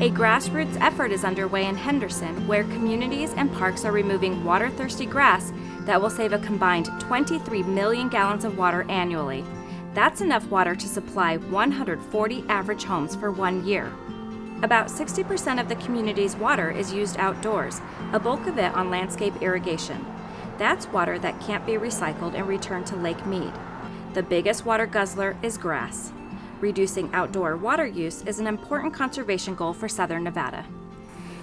A grassroots effort is underway in Henderson where communities and parks are removing water-thirsty grass that will save a combined 23 million gallons of water annually. That's enough water to supply 140 average homes for 1 year. About 60% of the community's water is used outdoors, a bulk of it on landscape irrigation. That's water that can't be recycled and returned to Lake Mead. The biggest water guzzler is grass. Reducing outdoor water use is an important conservation goal for Southern Nevada.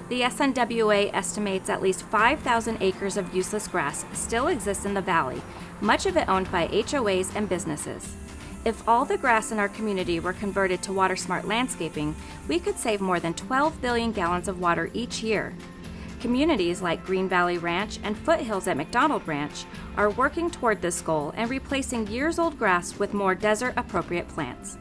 The SNWA estimates at least 5,000 acres of useless grass still exists in the valley, much of it owned by HOAs and businesses. If all the grass in our community were converted to water-smart landscaping, we could save more than 12 billion gallons of water each year. Communities like Green Valley Ranch and Foothills at McDonald Ranch are working toward this goal and replacing years-old grass with more desert-appropriate plants.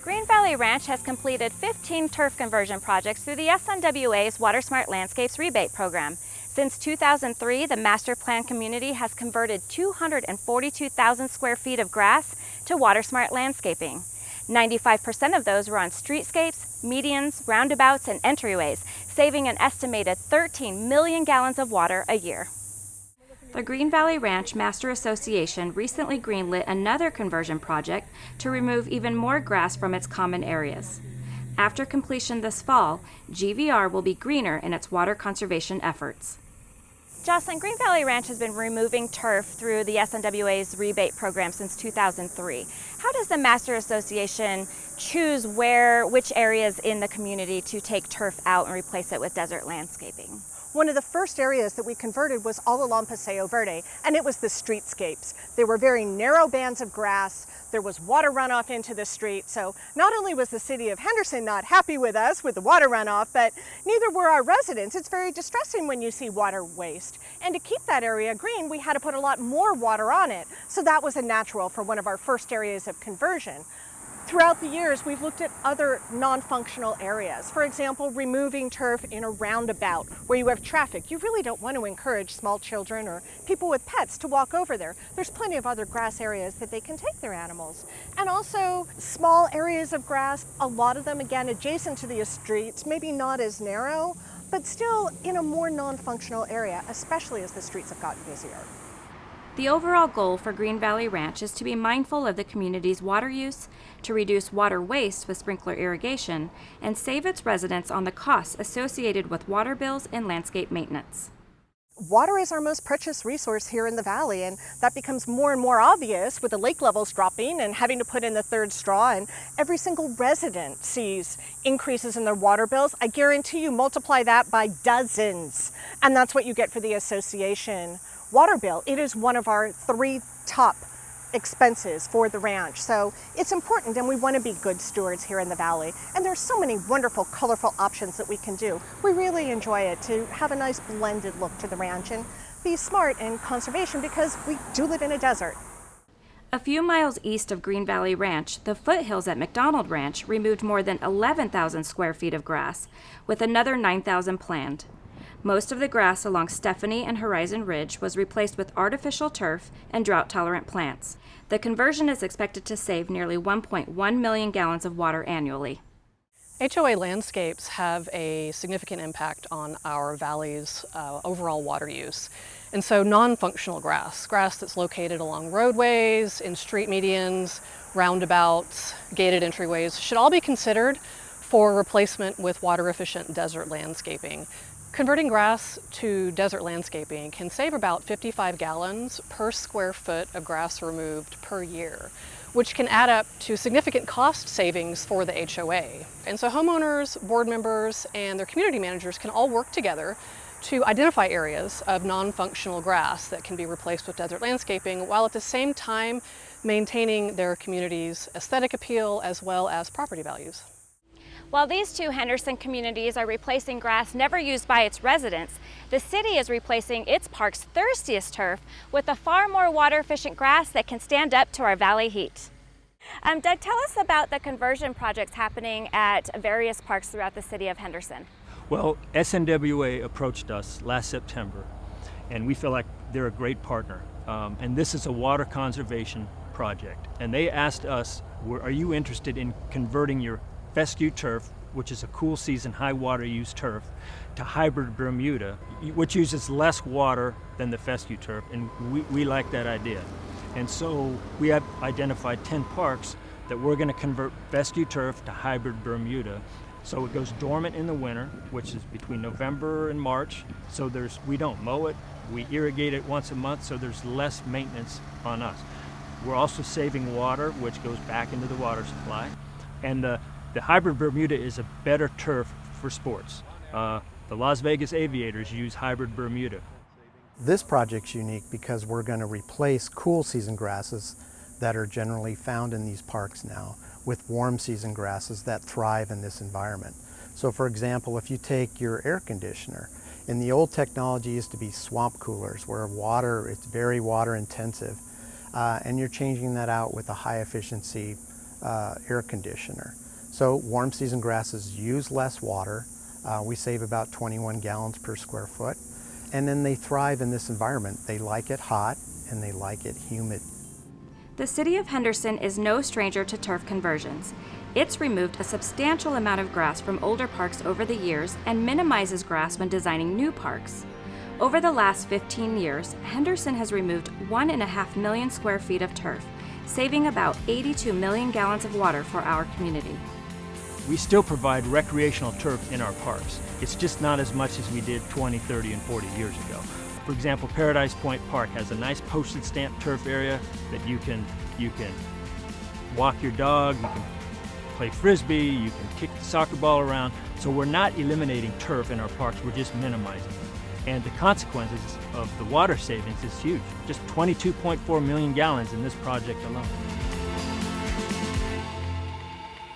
Green Valley Ranch has completed 15 turf conversion projects through the SNWA's Water Smart Landscapes rebate program. Since 2003, the master plan community has converted 242,000 square feet of grass to Water Smart landscaping. 95% of those were on streetscapes, medians, roundabouts, and entryways, saving an estimated 13 million gallons of water a year. The Green Valley Ranch Master Association recently greenlit another conversion project to remove even more grass from its common areas. After completion this fall, GVR will be greener in its water conservation efforts. Jocelyn, Green Valley Ranch has been removing turf through the SNWA's rebate program since 2003. How does the Master Association choose which areas in the community to take turf out and replace it with desert landscaping? One of the first areas that we converted was all along Paseo Verde, and it was the streetscapes. They were very narrow bands of grass. There was water runoff into the street. So not only was the city of Henderson not happy with us with the water runoff, but neither were our residents. It's very distressing when you see water waste. And to keep that area green, we had to put a lot more water on it. So that was a natural for one of our first areas of conversion. Throughout the years, we've looked at other non-functional areas. For example, removing turf in a roundabout where you have traffic. You really don't want to encourage small children or people with pets to walk over there. There's plenty of other grass areas that they can take their animals. And also small areas of grass, a lot of them, again, adjacent to the streets, maybe not as narrow, but still in a more non-functional area, especially as the streets have gotten busier. The overall goal for Green Valley Ranch is to be mindful of the community's water use, to reduce water waste with sprinkler irrigation, and save its residents on the costs associated with water bills and landscape maintenance. Water is our most precious resource here in the valley, and that becomes more and more obvious with the lake levels dropping and having to put in the third straw, and every single resident sees increases in their water bills. I guarantee you multiply that by dozens, and that's what you get for the association water bill. It is one of our 3 top expenses for the ranch. So it's important, and we want to be good stewards here in the valley. And there's so many wonderful, colorful options that we can do. We really enjoy it to have a nice blended look to the ranch and be smart in conservation because we do live in a desert. A few miles east of Green Valley Ranch, the Foothills at McDonald Ranch removed more than 11,000 square feet of grass, with another 9,000 planned. Most of the grass along Stephanie and Horizon Ridge was replaced with artificial turf and drought-tolerant plants. The conversion is expected to save nearly 1.1 million gallons of water annually. HOA landscapes have a significant impact on our valley's overall water use. And so non-functional grass that's located along roadways, in street medians, roundabouts, gated entryways, should all be considered for replacement with water-efficient desert landscaping. Converting grass to desert landscaping can save about 55 gallons per square foot of grass removed per year, which can add up to significant cost savings for the HOA. And so homeowners, board members, and their community managers can all work together to identify areas of non-functional grass that can be replaced with desert landscaping, while at the same time maintaining their community's aesthetic appeal as well as property values. While these 2 Henderson communities are replacing grass never used by its residents, the city is replacing its park's thirstiest turf with a far more water-efficient grass that can stand up to our valley heat. Doug, tell us about the conversion projects happening at various parks throughout the city of Henderson. Well, SNWA approached us last September, and we feel like they're a great partner. And this is a water conservation project. And they asked us, are you interested in converting your fescue turf which is a cool season, high water use turf, to hybrid Bermuda, which uses less water than the fescue turf, and we like that idea. And so we have identified 10 parks that we're going to convert fescue turf to hybrid Bermuda. So it goes dormant in the winter, which is between November and March. So we don't mow it, we irrigate it once a month, so there's less maintenance on us. We're also saving water, which goes back into the water supply. And the hybrid Bermuda is a better turf for sports. The Las Vegas Aviators use hybrid Bermuda. This project's unique because we're going to replace cool season grasses that are generally found in these parks now with warm season grasses that thrive in this environment. So for example, if you take your air conditioner, in the old technology used to be swamp coolers where it's very water intensive, and you're changing that out with a high efficiency air conditioner. So warm season grasses use less water. We save about 21 gallons per square foot. And then they thrive in this environment. They like it hot and they like it humid. The City of Henderson is no stranger to turf conversions. It's removed a substantial amount of grass from older parks over the years and minimizes grass when designing new parks. Over the last 15 years, Henderson has removed 1.5 million square feet of turf, saving about 82 million gallons of water for our community. We still provide recreational turf in our parks. It's just not as much as we did 20, 30, and 40 years ago. For example, Paradise Point Park has a nice postage stamp turf area that you can walk your dog, you can play frisbee, you can kick the soccer ball around. So we're not eliminating turf in our parks, we're just minimizing it. And the consequences of the water savings is huge. Just 22.4 million gallons in this project alone.